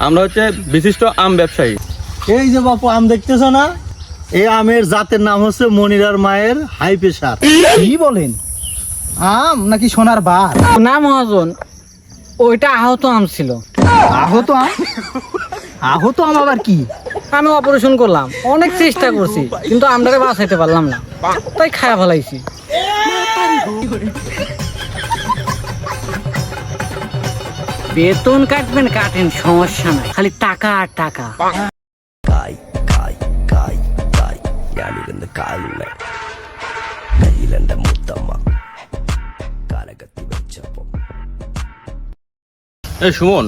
আমরা হচ্ছে বিশিষ্ট আম ব্যবসায়ী। এই যে বাপু আম দেখতেছ না, এই আমের জাতের নাম হচ্ছে মনিরার মায়ের হাই প্রেসার। কি বলেন? আম নাকি সোনার বার? না মহাজন, ওইটা আহত আম ছিল। আহত আম? আহত আম আবার কি? আমি অপারেশন করলাম, অনেক চেষ্টা করছি, কিন্তু আমটারে বাঁচাইতে পারলাম না, তাই খায়া ফেলাইছি। বেতন কাটবেন কাটেন, সমস্যা নাই, খালি টাকা আর টাকা। এই সুমন,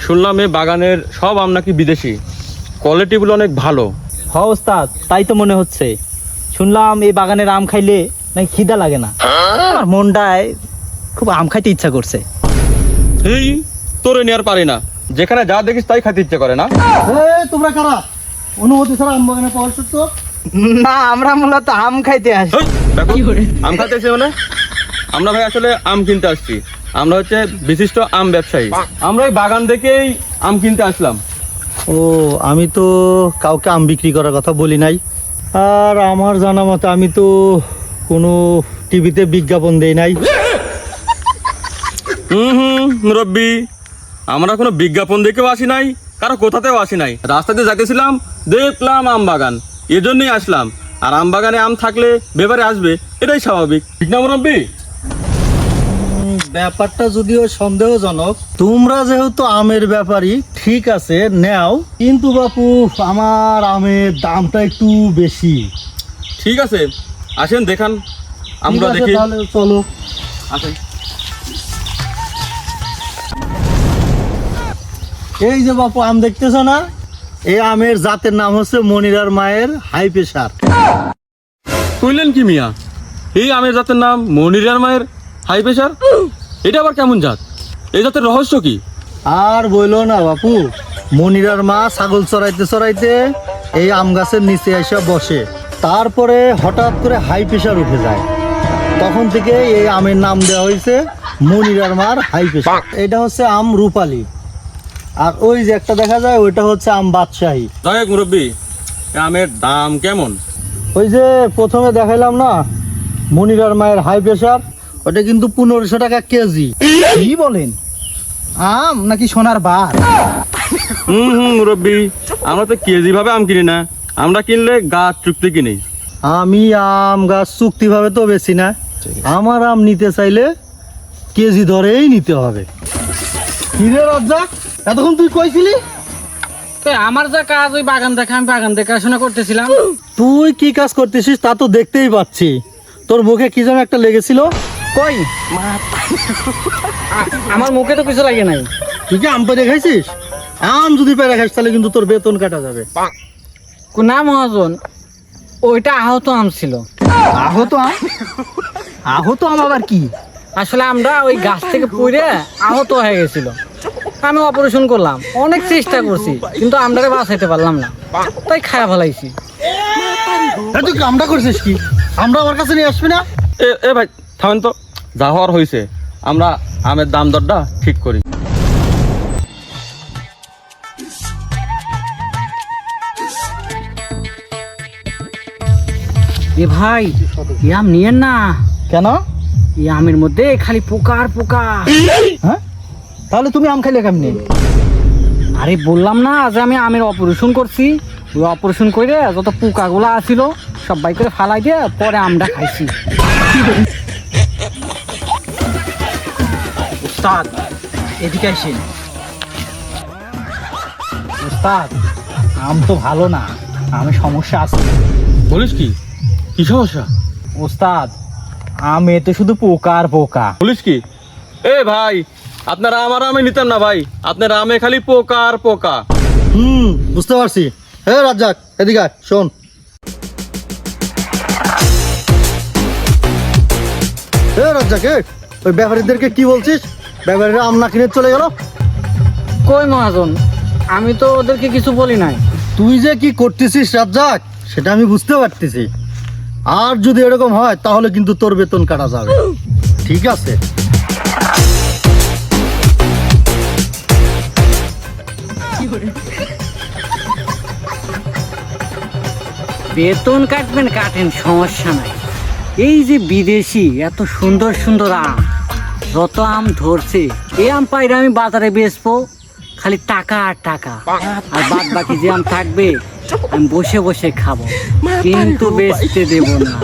শুনলাম এই বাগানের সব আম নাকি বিদেশি, কোয়ালিটিগুলো অনেক ভালো। হ ওস্তাদ, তাই তো মনে হচ্ছে। শুনলাম এই বাগানের আম খাইলে নাকি খিদা লাগে না। আমার মনটায় খুব আম খাইতে ইচ্ছা করছে। এই তোরে নিয়ে আর পারি না, যেখানে যা দেখিস তাই খাইতে ইচ্ছে করে না। তোমরা কারা অনুমতি ছাড়া আম বাগানে পাওয়ার তো? না, আমরা মূলত আম খাইতে আসি। এই, দেখো, আম খাইতে এসে মানে আমরা ভাই আসলে আম কিনতে আসছি। আমরা হচ্ছে বিশিষ্ট আম ব্যবসায়ী। আমরা এই বাগান থেকেই আম কিনতে আসলাম। ও, আমি তো কাউকে আম বিক্রি করার কথা বলি নাই। আর আমার জানা মতে আমি তো কোনো টিভিতে বিজ্ঞাপন দেই নাই। মুরব্বী, আমরা কোনো বিজ্ঞাপন দেখেও আসি নাই, কারো কোথাতেও আসি নাই। রাস্তাতে যাইতেছিলাম, দেখলাম আম বাগান, এজন্যই আসলাম। আর আম বাগানে আম থাকলে ব্যাপারে আসবে, এটাই স্বাভাবিক, ঠিক না মুরব্বী? ব্যাপারটা যদিও সন্দেহজনক, তোমরা যেহেতু আমের ব্যাপারী, ঠিক আছে নেও, কিন্তু বাপু আমার আমের দামটা একটু বেশি। ঠিক আছে, আসেন দেখান, আমরা ঠিক আছে, দেখি। তাহলে চলো। আসেন। এই যে বাপু আম দেখতেছ না, এই আমের জাতের নাম হচ্ছে মনিরার মায়ের হাই প্রেসার। কইলেন কি মিয়া, এই আমের জাতের নাম মনিরার মায়ের হাই প্রেসার? এটা আবার কেমন জাত? এই জাতের রহস্য কি? আর বইলো না বাপু, মনিরার মা ছাগল চড়াইতে চড়াইতে এই আম গাছের নিচে এসে বসে, তারপরে হঠাৎ করে হাই প্রেসার উঠে যায়। তখন থেকে এই আমের নাম দেওয়া হয়েছে মনিরার মার হাই প্রেসার। এটা হচ্ছে আম রূপালী, আর ওই যে একটা দেখা যায় ওইটা হচ্ছে আম বাদশাহী। দয়া মুরব্বী, এই আমের দাম কেমন? ওই যে প্রথমে দেখাইলাম না মনিরার মায়ের হাই প্রেসার, ওটা কিন্তু 1500 টাকা কেজি। কি বলেন? আম নাকি সোনার বার? মুরব্বী, আমরা তো কেজি ভাবে আম কিনি না, আমরা কিনলে গাছ চুক্তি কিনি। আমি আম গাছ চুক্তিভাবে তো বেশি না, আমার আম নিতে চাইলে কেজি ধরেই নিতে হবে। কিরে রাজ্জাক, এতক্ষণ তুই কইছিলি? তো আমার যা কাজ, ওই বাগান দেখা, আমি বাগান দেখাশোনা করতেছিলাম। তুই কি কাজ করতেছিস তা তো দেখতেই পাচ্ছি। তোর মুখে কি যেন একটা লেগেছিল। কই, আমার মুখে তো কিছু লাগে নাই। তুই কি আম পেরে খাইছিস? আম যদি পেরে খাইস তাহলে কিন্তু তোর বেতন কাটা যাবে। না মহাজন, ওইটা আহত আম ছিল। আহত আম? আহত আম আবার কি? আসলে আমরা ওই গাছ থেকে পড়ে আহত হয়ে গেছিল। আমি অপারেশন করলাম, অনেক চেষ্টা করছি, কিন্তু আমটারে বাঁচাইতে পারলাম না, তাই খায়া ফেলাইছি। তুই কামটা করছিস কি? আমরা আমার কাছে নিয়ে আসবি না? এ ভাই থামেন তো, যা হওয়ার হয়েছে, আমরা আমের দাম দরটা ঠিক করি। এ ভাই, এই আম নিয়েন না। কেন? এই আমের মধ্যে খালি পোকা আর পোকা। হ্যাঁ, তাহলে তুমি আম খাইলে কেমনে? আরে বললাম না যে আমি আমের অপারেশন করছি, ওই অপারেশন করে যত পোকাগুলো আসছিল সব বাই করে ফালাই দিয়ে পরে আমটা খাইছি। উস্তাদ, এদিকে আসেন। উস্তাদ, আম তো ভালো না, আমে সমস্যা আছে। বলিস কি? কি সমস্যা? উস্তাদ, আমে তো শুধু পোকা আর পোকা। বলিস কি? এ ভাই, আপনার আমার আমে নিতাম না ভাই, আপনার আমে খালি পোকা আর পোকা। বুঝতে পারছি। হ্যাঁ রাজ্জাক, এদিকে আয়, শোন। রাজ্জাক, ওই ব্যাপারীদেরকে কি বলছিস? ব্যাপারীরা আম না কিনে চলে গেল। কই মহাজন, আমি তো ওদেরকে কিছু বলি নাই। তুই যে কি করতেছিস রাজ্জাক, সেটা আমি বুঝতে পারতেছি। আর যদি এরকম হয় তাহলে কিন্তু তোর বেতন কাটা যাবে। ঠিক আছে? বেতন কাটবেন কাটেন, সমস্যা নাই। এই যে বিদেশি এত সুন্দর সুন্দর আম, যত আম ধরছে, এই আম পাইলে আমি বাজারে বেচবো, খালি টাকা আর টাকা। আর বাদ বাকি যে আম থাকবে আমি বসে বসে খাবো, কিন্তু বেচতে দেব না।